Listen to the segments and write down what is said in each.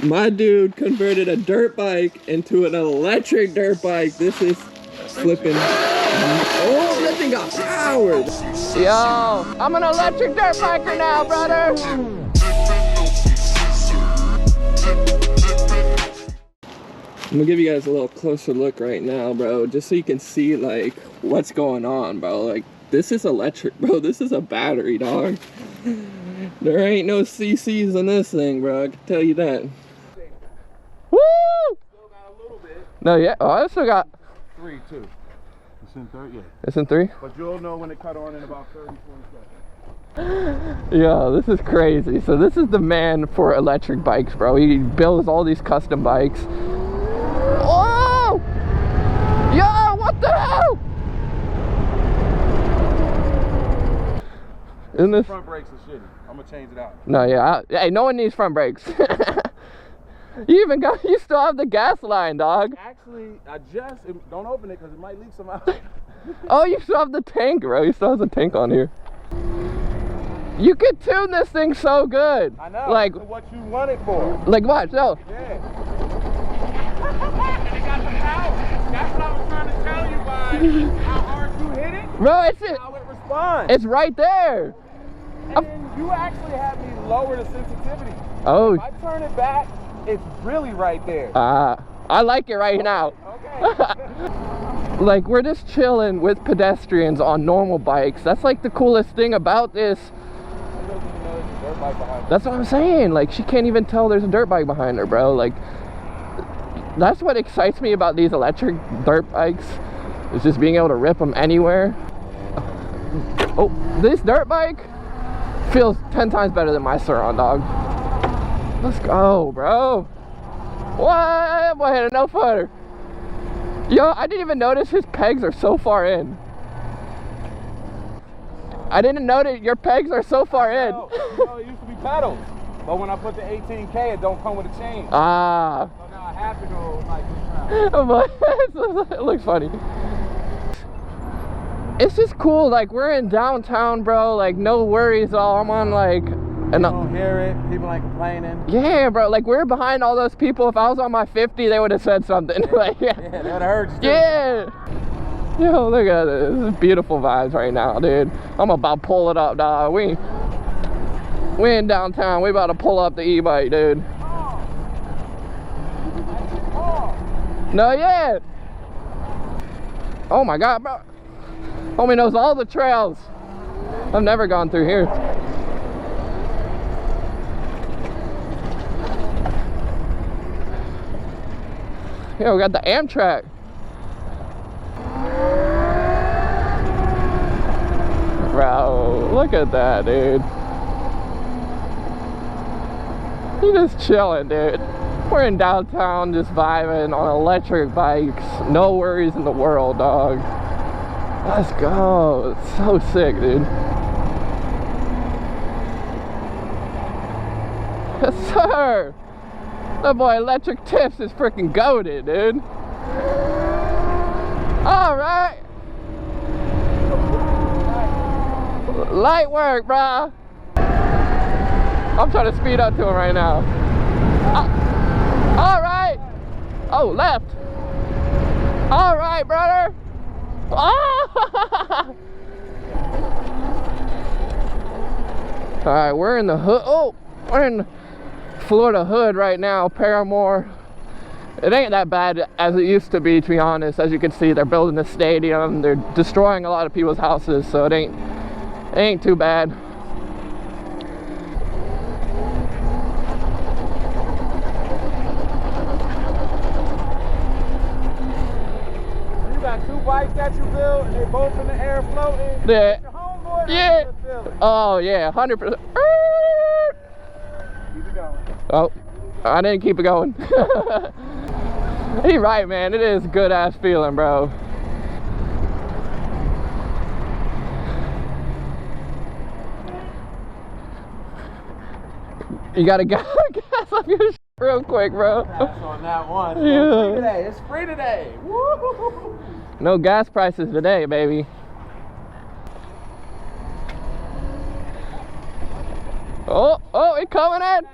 My dude converted a dirt bike into an electric dirt bike. This is flipping. Oh, that thing got powered. Yo, I'm an electric dirt biker now, brother. I'm gonna give you guys a little closer look right now, bro, just so you can see like what's going on, bro. Like, this is electric, bro. This is a battery, dog. There ain't no CCs in this thing, bro. I can tell you that. Woo! Still got a little bit. No, yeah. Oh, I still got 3 too. It's in 3, yeah. It's in 3? But you'll know when it cut on in about 30, 20 seconds. Yo, this is crazy. So this is the man for electric bikes, bro. He builds all these custom bikes. Oh! Yo, what the hell? Isn't this? Front brakes are shitty. I'm gonna change it out. No, yeah. Hey, no one needs front brakes. You still have the gas line, dog. Actually, don't open it because it might leak some out. Oh, you still have the tank, bro. You still have the tank on here. You could tune this thing so good. I know. Like what you want it for. Like what? No. Yeah. And it got the power. That's what I was trying to tell you by how hard you hit it. Bro, it's how it responds. It's right there. And then you actually had me lower the sensitivity. Oh. If I turn it back, it's really right there. I like it right now. Okay. Like, we're just chilling with pedestrians on normal bikes. That's like the coolest thing about this. That's what I'm saying. Like, she can't even tell there's a dirt bike behind her, bro. Like, that's what excites me about these electric dirt bikes, is just being able to rip them anywhere. Oh, this dirt bike feels 10 times better than my Sur-Ron, dog. Let's go, bro. What? Boy, hit a no footer. Yo, I didn't even notice his pegs are so far in. I didn't notice your pegs are so far in. You know, it used to be pedals, but when I put the 18K, it don't come with a chain. Ah. So now I have to go like this route. It looks funny. It's just cool. Like, we're in downtown, bro. Like, no worries at all. I'm on like. And you don't hear it. People ain't complaining. Yeah, bro. Like, we're behind all those people. If I was on my 50, they would have said something. Like, yeah, they would have heard you. Yeah. Yo, look at this. This is beautiful vibes right now, dude. I'm about to pull it up, dog. We in downtown. We about to pull up the e-bike, dude. No, yeah. Oh my God, bro. Homie knows all the trails. I've never gone through here. Yo, we got the Amtrak. Bro, look at that, dude. He's just chilling, dude. We're in downtown just vibing on electric bikes. No worries in the world, dog. Let's go. It's so sick, dude. Yes, sir. That boy Electric Tips is freaking goated, dude. All right. Light work, bro. I'm trying to speed up to him right now. All right. Oh, left. All right, brother. Oh! All right, we're in the hood. Oh, we're in Florida hood right now, Paramore. It ain't that bad as it used to be honest. As you can see, they're building the stadium. They're destroying a lot of people's houses, so it ain't too bad. You got 2 bikes that you built, and they both in the air floating. Yeah. Your homeboy, Yeah. Oh yeah, 100%. Keep it going. Oh, I didn't keep it going. He right, man. It is good ass feeling, bro. You gotta gas up your shit real quick, bro. Gas on that one. Yeah. Free today. It's free today. Woo! No gas prices today, baby. Oh, it coming in.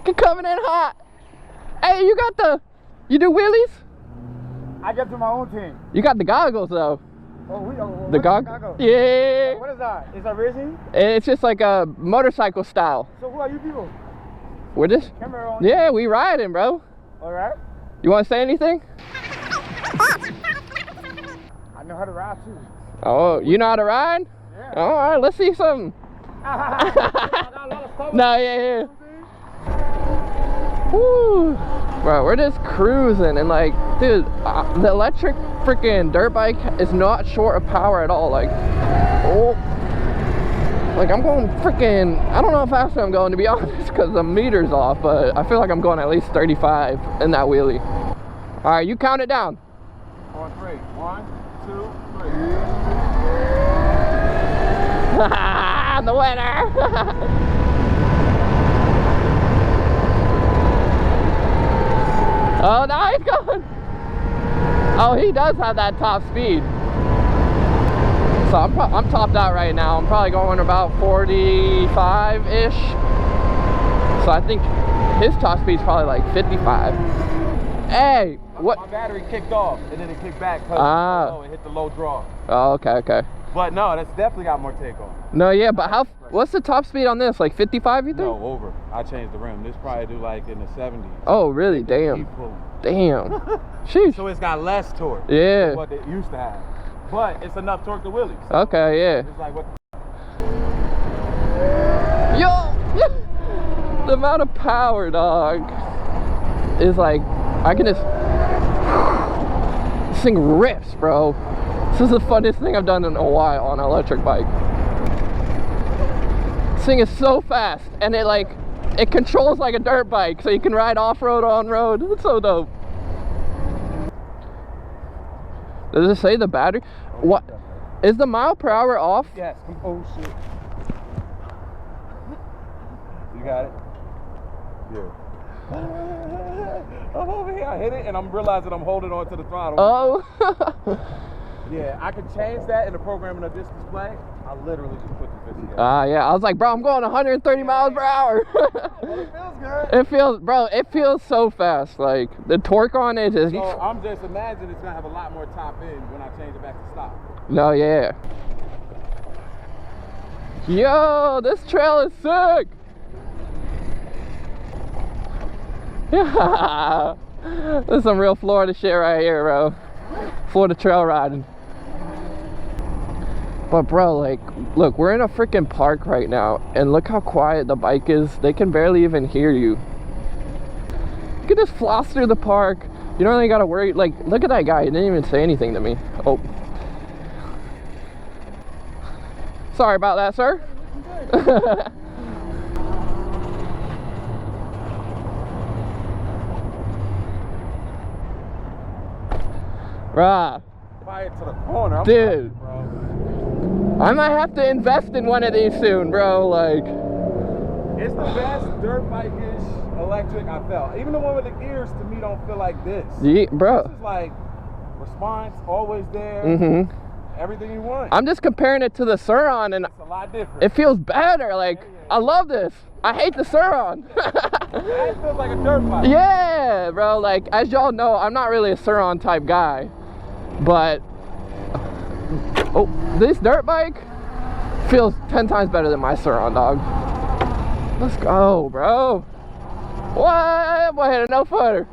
It coming in hot. Hey, you got the, you do wheelies? I get to my own team. You got the goggles though. The goggles? Yeah. What is that? Is that racing? It's just like a motorcycle style. So who are you people? We're just, Camera on. yeah, we riding, bro. All right. You want to say anything? I know how to ride too. Oh, you know how to ride? Yeah. All right, let's see something. I got a lot of stuff. No, yeah. Woo. Bro, we're just cruising and like, dude, the electric freaking dirt bike is not short of power at all. Like, oh, like I'm going freaking, I don't know how fast I'm going to be honest because the meter's off, but I feel like I'm going at least 35 in that wheelie. All right, you count it down. On 3. 1, 2, 3. I'm the winner. Oh, now he's going. Oh, he does have that top speed. So I'm topped out right now. I'm probably going about 45-ish. So I think his top speed's probably like 55. Hey, what? My battery kicked off and then it kicked back because it hit the low draw. Oh, okay. But no, that's definitely got more takeoff. No, yeah, but what's the top speed on this? Like 55, you think? No, over. I changed the rim. This probably do like in the 70s. Oh, really? Damn. Damn. Sheesh. So it's got less torque. Yeah. Than what it used to have. But it's enough torque to wheelies. So okay, yeah. it's like what Yo! The amount of power, dog, is like, I can just, this thing rips, bro. This is the funnest thing I've done in a while on an electric bike. This thing is so fast, and it controls like a dirt bike, so you can ride off-road, on-road. It's so dope. Does it say the battery? What? Is the mile per hour off? Yes. Oh shit. You got it? Yeah. I'm over here. I hit it and I'm realizing I'm holding on to the throttle. Oh. Yeah, I can change that in the programming of this display. I literally just put the 50 together. Yeah. I was like, bro, I'm going 130 miles per hour. Well, it feels good. It feels, bro, it feels so fast. Like, the torque on it is... So I'm just imagining it's going to have a lot more top end when I change it back to stock. No, yeah. Yo, this trail is sick. Yeah. This is some real Florida shit right here, bro. Florida trail riding. But bro, like, look, we're in a freaking park right now, and look how quiet the bike is. They can barely even hear you. You can just floss through the park. You don't really gotta worry. Like, look at that guy. He didn't even say anything to me. Oh. Sorry about that, sir. Bruh. Fire to the corner. Dude. Bro. I might have to invest in one of these soon, bro. Like, it's the best dirt bike-ish electric I felt. Even the one with the gears to me don't feel like this. yeah, bro. This is like response, always there. Mm-hmm. Everything you want. I'm just comparing it to the Suron, and It's a lot different. it feels better. Like, I love this. I hate the Suron. It feels like a dirt bike. Yeah, bro. Like, as y'all know, I'm not really a Suron type guy, but this dirt bike feels 10 times better than my Suron, dog. Let's go, bro. What? Boy, hit a no footer.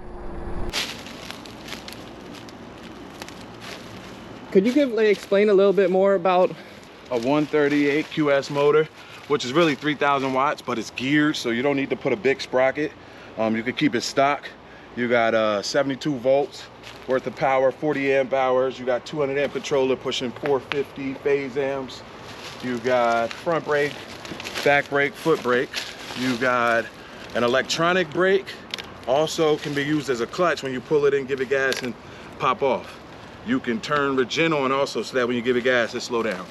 Could you explain a little bit more about A 138 QS motor, which is really 3,000 watts, but it's geared, so you don't need to put a big sprocket. You can keep it stock. You got 72 volts worth of power, 40 amp hours. You got 200 amp controller pushing 450 phase amps. You got front brake, back brake, foot brake. You got an electronic brake. Also can be used as a clutch when you pull it in, give it gas, and pop off. You can turn regen on also, so that when you give it gas, it slow down.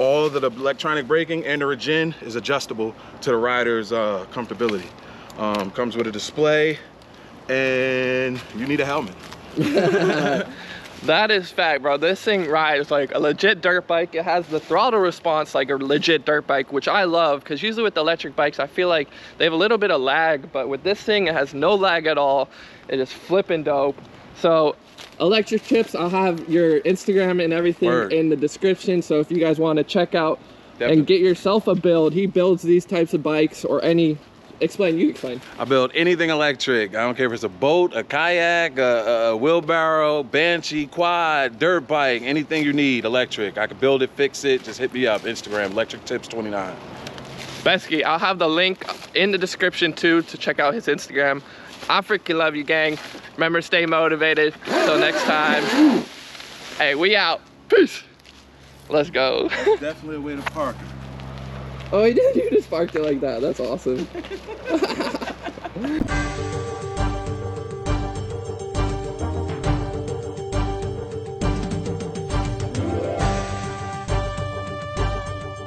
All of the electronic braking and the regen is adjustable to the rider's comfortability. Comes with a display, and you need a helmet. That is fact, bro. This thing rides like a legit dirt bike. It has the throttle response like a legit dirt bike, which I love, because usually with electric bikes I feel like they have a little bit of lag, but with this thing it has no lag at all. It is flipping dope. So electric tips, I'll have your Instagram and everything in the description, so if you guys want to check out and get yourself a build. He builds these types of bikes or any. Explain, you explain. I build anything electric. I don't care if it's a boat, a kayak, a wheelbarrow, banshee, quad, dirt bike, anything you need electric. I can build it, fix it, just hit me up. Instagram, Electric Tips 29. Besky, I'll have the link in the description too to check out his Instagram. I freaking love you, gang. Remember, stay motivated. Till next time. Hey, we out. Peace. Let's go. Definitely a way to park it. Oh, he did. You just parked it like that. That's awesome.